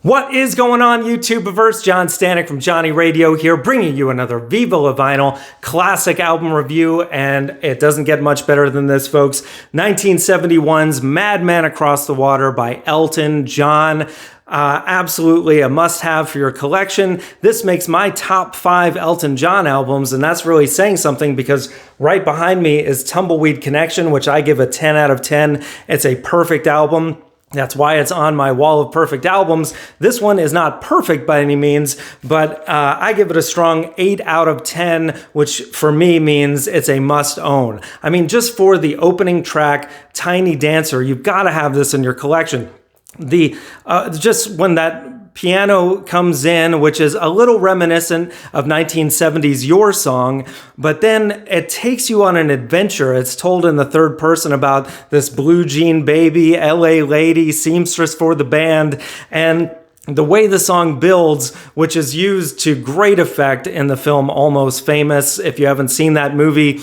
What is going on, YouTubeverse? John Stanek from Johnny Radio here, bringing you another Viva La Vinyl classic album review, and it doesn't get much better than this, folks. 1971's Madman Across the Water by Elton John. Absolutely a must-have for your collection. This makes my top 5 Elton John albums, and that's really saying something because right behind me is Tumbleweed Connection, which I give a 10 out of 10. It's a perfect album. That's why it's on my wall of perfect albums. This one is not perfect by any means, but I give it a strong 8 out of 10, which for me means it's a must own. I mean, just for the opening track, Tiny Dancer, you've got to have this in your collection. Just when that piano comes in, which is a little reminiscent of 1970s Your Song, but then it takes you on an adventure. It's told in the third person about this blue jean baby, LA lady, seamstress for the band, and the way the song builds, which is used to great effect in the film Almost Famous. If you haven't seen that movie,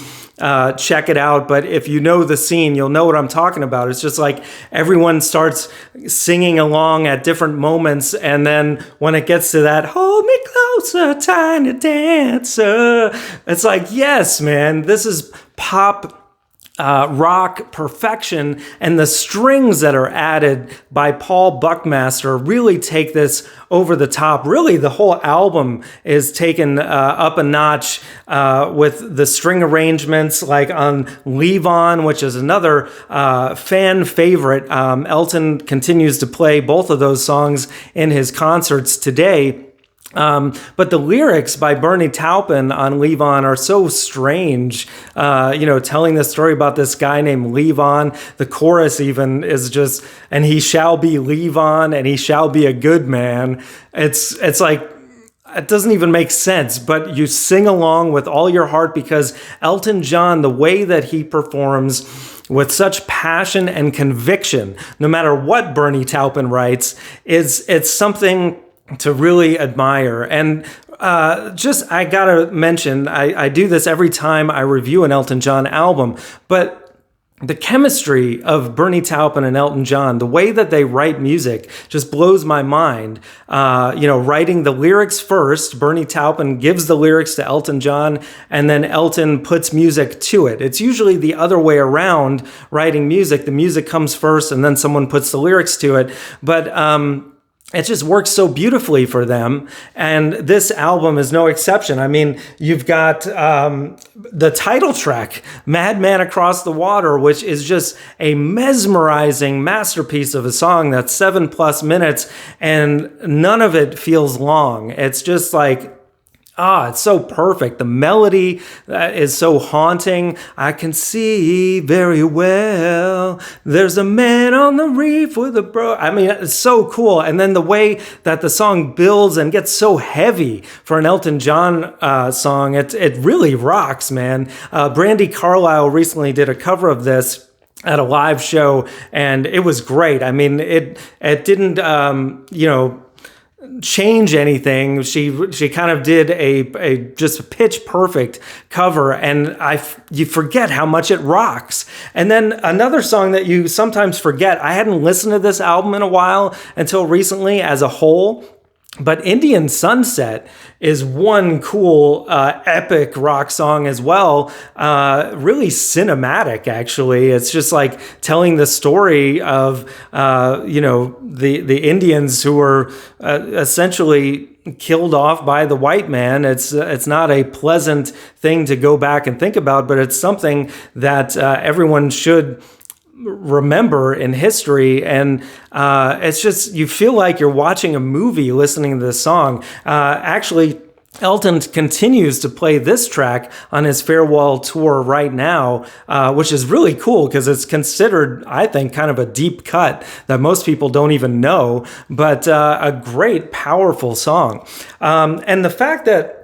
check it out. But if you know the scene, you'll know what I'm talking about. It's just like everyone starts singing along at different moments. And then when it gets to that, hold me closer, tiny dancer, it's like, yes, man, this is pop rock perfection, and the strings that are added by Paul Buckmaster really take this over the top. Really, the whole album is taken up a notch with the string arrangements, like on Leave On, which is another fan favorite. Elton continues to play both of those songs in his concerts today. But the lyrics by Bernie Taupin on Leave On are so strange, telling the story about this guy named Leave On. The chorus even is just, and he shall be Leave On, and he shall be a good man. It's like, it doesn't even make sense, but you sing along with all your heart because Elton John, the way that he performs with such passion and conviction, no matter what Bernie Taupin writes, it's something to really admire. And I gotta mention, I do this every time I review an Elton John album, but the chemistry of Bernie Taupin and Elton John, the way that they write music just blows my mind. Writing the lyrics first, Bernie Taupin gives the lyrics to Elton John, and then Elton puts music to it. It's usually the other way around, writing music. The music comes first, and then someone puts the lyrics to it. But it just works so beautifully for them, and this album is no exception. I mean, you've got the title track, Madman Across the Water, which is just a mesmerizing masterpiece of a song that's 7+ minutes, and none of it feels long. It's just like, it's so perfect. The melody is so haunting. I can see very well. There's a man on the reef with a bro. I mean, it's so cool. And then the way that the song builds and gets so heavy for an Elton John song, it really rocks, man. Brandi Carlile recently did a cover of this at a live show, and it was great. I mean, it didn't, change anything. She kind of did a just pitch perfect cover, and you forget how much it rocks. And then another song that you sometimes forget, I hadn't listened to this album in a while until recently as a whole, but Indian Sunset is one cool, epic rock song as well. Really cinematic, actually. It's just like telling the story of, the Indians who were essentially killed off by the white man. It's not a pleasant thing to go back and think about, but it's something that everyone should remember in history, and it's just, you feel like you're watching a movie listening to this song. Actually, Elton continues to play this track on his farewell tour right now, which is really cool because it's considered, I think, kind of a deep cut that most people don't even know, but a great, powerful song. And the fact that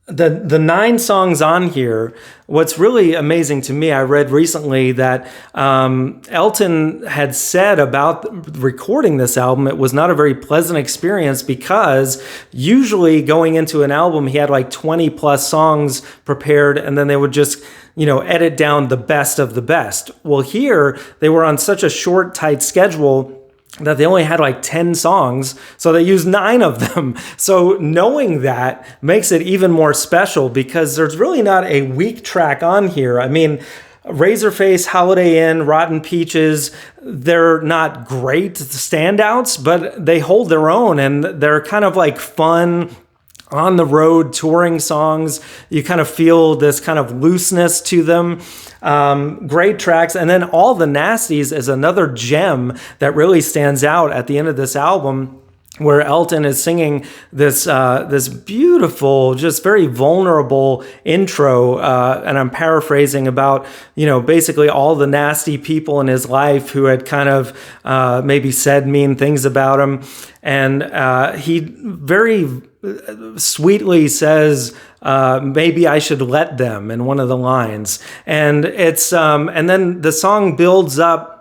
the 9 songs on here, what's really amazing to me, I read recently that Elton had said about recording this album, it was not a very pleasant experience because usually going into an album, he had like 20+ songs prepared, and then they would just, edit down the best of the best. Well, here, they were on such a short, tight schedule that they only had like 10 songs, so they used 9 of them. So knowing that makes it even more special because there's really not a weak track on here. I mean, Razorface, Holiday Inn, Rotten Peaches, they're not great standouts, but they hold their own and they're kind of like fun, on the road touring songs. You kind of feel this kind of looseness to them. Great tracks. And then All the Nasties is another gem that really stands out at the end of this album, where Elton is singing this this beautiful, just very vulnerable intro, and I'm paraphrasing about, you know, basically all the nasty people in his life who had kind of maybe said mean things about him, and he very sweetly says, maybe I should let them, in one of the lines, and it's and then the song builds up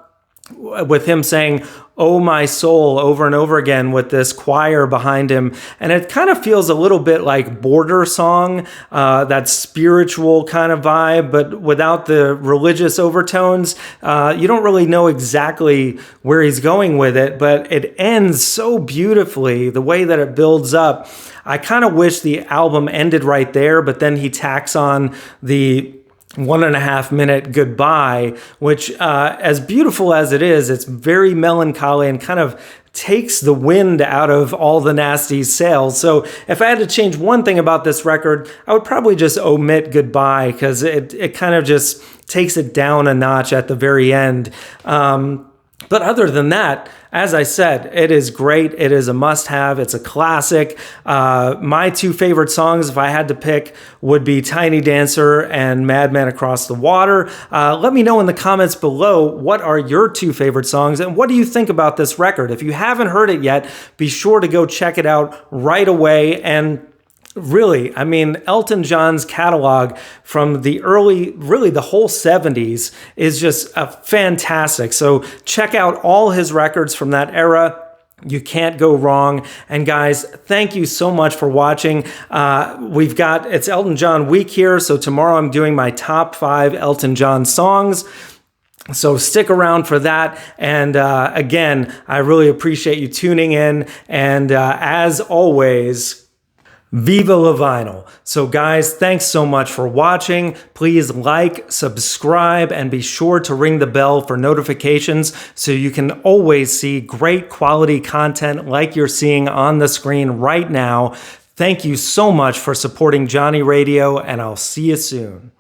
with him saying, "Oh my soul," over and over again with this choir behind him. And it kind of feels a little bit like Border Song, that spiritual kind of vibe, but without the religious overtones. You don't really know exactly where he's going with it, but it ends so beautifully, the way that it builds up. I kind of wish the album ended right there, but then he tacks on the 1.5 minute goodbye, which, as beautiful as it is, it's very melancholy and kind of takes the wind out of All the Nasty's sails. So if I had to change one thing about this record, I would probably just omit goodbye, because it kind of just takes it down a notch at the very end. But other than that, as I said, it is great. It is a must-have. It's a classic. My 2 favorite songs, if I had to pick, would be Tiny Dancer and Madman Across the Water. Let me know in the comments below, what are your 2 favorite songs, and what do you think about this record? If you haven't heard it yet, be sure to go check it out right away. And really, I mean, Elton John's catalog from the early, really the whole 70s is just fantastic. So check out all his records from that era. You can't go wrong. And guys, thank you so much for watching. It's Elton John week here. So tomorrow I'm doing my top 5 Elton John songs. So stick around for that. And again, I really appreciate you tuning in. And as always, Viva la Vinyl. So guys, thanks so much for watching. Please like, subscribe, and be sure to ring the bell for notifications so you can always see great quality content like you're seeing on the screen right now. Thank you so much for supporting Johnny Radio, and I'll see you soon.